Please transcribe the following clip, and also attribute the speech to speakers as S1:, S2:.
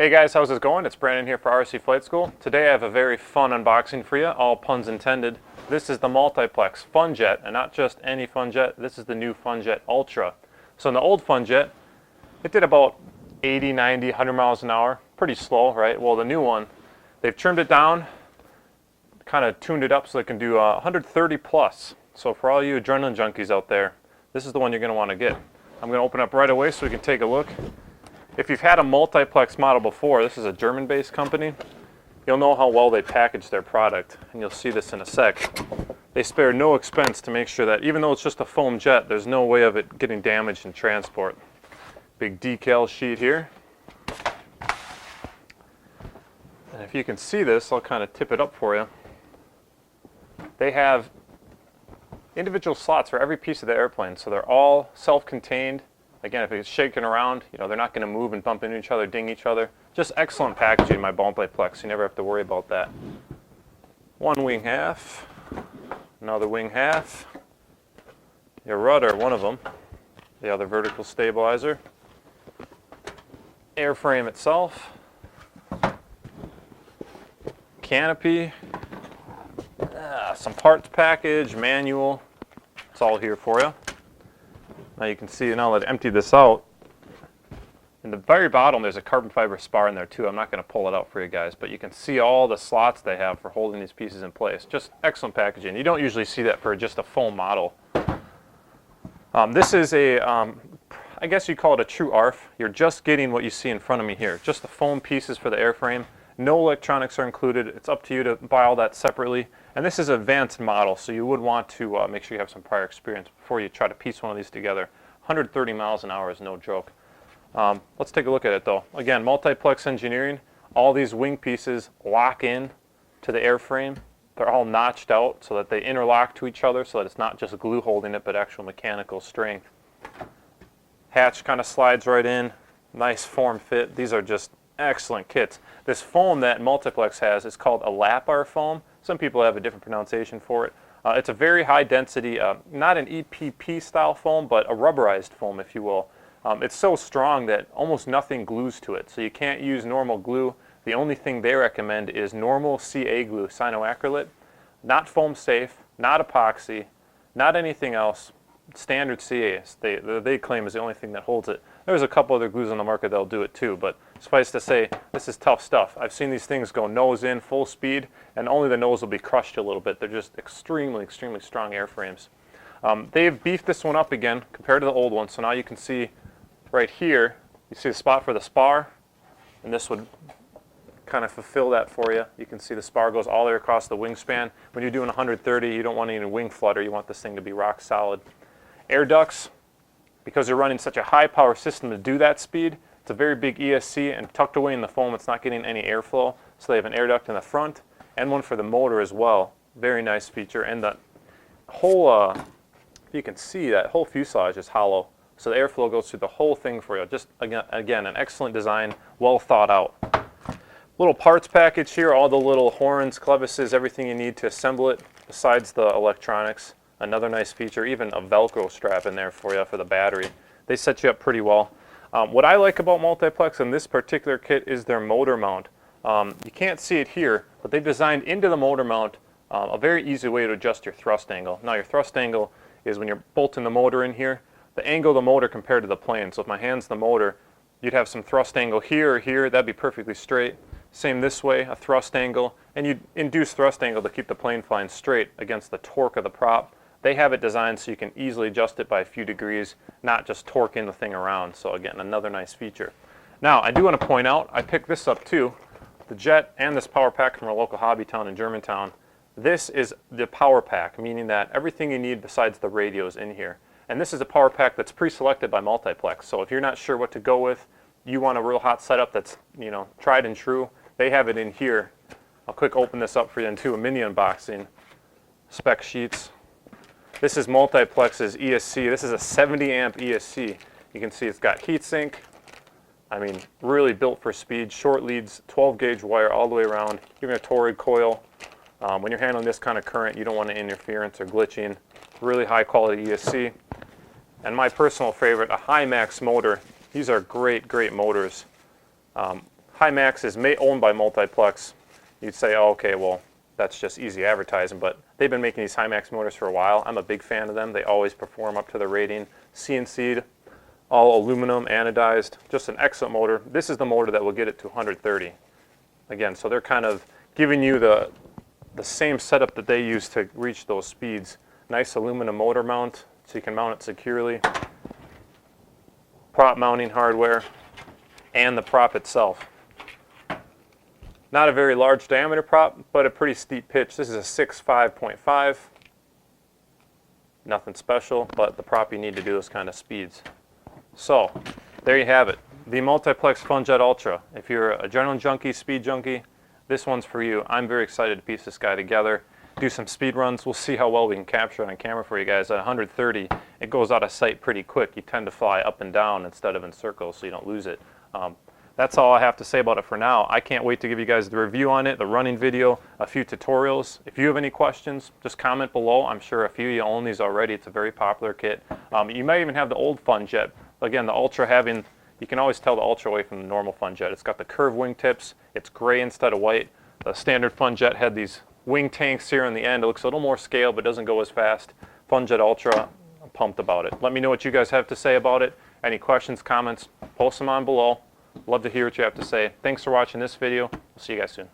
S1: Hey guys, how's it going? It's Brandon here for RC Flight School. Today I have a very fun unboxing for you, all puns intended. This is the Multiplex FunJet, and not just any FunJet, this is the new FunJet Ultra. So in the old FunJet, it did about 80, 90, 100 miles an hour. Pretty slow, right? Well, the new one, they've trimmed it down, kind of tuned it up so it can do 130 plus. So for all you adrenaline junkies out there, this is the one you're going to want to get. I'm going to open up right away so we can take a look. If you've had a multiplex model before, this is a German-based company, you'll know how well they package their product, and you'll see this in a sec. They spare no expense to make sure that even though it's just a foam jet, there's no way of it getting damaged in transport. Big decal sheet here. And if you can see this, I'll kind of tip it up for you. They have individual slots for every piece of the airplane, so they're all self-contained. Again, if it's shaking around, you know, they're not going to move and bump into each other, ding each other. Just excellent packaging in my Multiplex. You never have to worry about that. One wing half, another wing half, your rudder, one of them, the other vertical stabilizer, airframe itself, canopy, some parts package, manual. It's all here for you. Now you can see, now that I emptied this out, in the very bottom there's a carbon fiber spar in there too. I'm not going to pull it out for you guys, but you can see all the slots they have for holding these pieces in place. Just excellent packaging. You don't usually see that for just a foam model. This is a, I guess you call it a true ARF. You're just getting what you see in front of me here. Just the foam pieces for the airframe. No electronics are included. It's up to you to buy all that separately. And this is an advanced model, so you would want to make sure you have some prior experience before you try to piece one of these together. 130 miles an hour is no joke. Let's take a look at it though. Again, multiplex engineering. All these wing pieces lock in to the airframe. They're all notched out so that they interlock to each other so that it's not just glue holding it, but actual mechanical strength. Hatch kind of slides right in. Nice form fit. These are just excellent kits. This foam that Multiplex has is called a Lapar foam. Some people have a different pronunciation for it. It's a very high density, not an EPP style foam, but a rubberized foam, if you will. It's so strong that almost nothing glues to it, so you can't use normal glue. The only thing they recommend is normal CA glue, cyanoacrylate, not foam safe, not epoxy, not anything else. Standard CA, they claim, is the only thing that holds it. There's a couple other glues on the market that'll do it too, but suffice to say, this is tough stuff. I've seen these things go nose in, full speed, and only the nose will be crushed a little bit. They're just extremely, extremely strong airframes. They've beefed this one up again compared to the old one, so now you can see right here, you see the spot for the spar, and this would kind of fulfill that for you. You can see the spar goes all the way across the wingspan. When you're doing 130, you don't want any wing flutter. You want this thing to be rock solid. Air ducts, because you're running such a high power system to do that speed, it's a very big ESC, and tucked away in the foam it's not getting any airflow, so they have an air duct in the front and one for the motor as well. Very nice feature. And the whole, you can see that whole fuselage is hollow, so the airflow goes through the whole thing for you. Just again an excellent design, well thought out. Little parts package here, all the little horns, clevises, everything you need to assemble it besides the electronics. Another nice feature, even a Velcro strap in there for you for the battery. They set you up pretty well. What I like about Multiplex in this particular kit is their motor mount. You can't see it here, but they've designed into the motor mount a very easy way to adjust your thrust angle. Now your thrust angle is when you're bolting the motor in here, the angle of the motor compared to the plane. So if my hand's the motor, you'd have some thrust angle here or here, that'd be perfectly straight. Same this way, a thrust angle, and you'd induce thrust angle to keep the plane flying straight against the torque of the prop. They have it designed so you can easily adjust it by a few degrees, not just torquing the thing around. So again, another nice feature. Now, I do want to point out, I picked this up too, the jet and this power pack from our local hobby town in Germantown. This is the power pack, meaning that everything you need besides the radio is in here. And this is a power pack that's pre-selected by Multiplex. So if you're not sure what to go with, you want a real hot setup that's, you know, tried and true, they have it in here. I'll quick open this up for you into a mini unboxing. Spec sheets. This is Multiplex's ESC. This is a 70 amp ESC. You can see it's got heatsink. I mean, really built for speed. Short leads, 12 gauge wire all the way around. Even a toroid coil. When you're handling this kind of current, you don't want any interference or glitching. Really high quality ESC. And my personal favorite, a high max motor. These are great, great motors. High Max is owned by Multiplex. You'd say, oh, okay, well, that's just easy advertising, but they've been making these High Max motors for a while. I'm a big fan of them. They always perform up to the rating. CNC'd, all aluminum, anodized, just an excellent motor. This is the motor that will get it to 130. Again, so they're kind of giving you the same setup that they use to reach those speeds. Nice aluminum motor mount, so you can mount it securely. Prop mounting hardware, and the prop itself. Not a very large diameter prop, but a pretty steep pitch. This is a 6.5.5. Nothing special, but the prop you need to do those kind of speeds. So, there you have it. The Multiplex FunJet Ultra. If you're a adrenaline junkie, speed junkie, this one's for you. I'm very excited to piece this guy together. Do some speed runs. We'll see how well we can capture it on camera for you guys. At 130, it goes out of sight pretty quick. You tend to fly up and down instead of in circles, so you don't lose it. That's all I have to say about it for now. I can't wait to give you guys the review on it, the running video, a few tutorials. If you have any questions, just comment below. I'm sure a few of you own these already. It's a very popular kit. You may even have the old FunJet. Again, the Ultra having, you can always tell the Ultra away from the normal FunJet. It's got the curved wingtips. It's gray instead of white. The standard FunJet had these wing tanks here on the end. It looks a little more scale, but doesn't go as fast. FunJet Ultra, I'm pumped about it. Let me know what you guys have to say about it. Any questions, comments, post them on below. Love to hear what you have to say. Thanks for watching this video. We'll see you guys soon.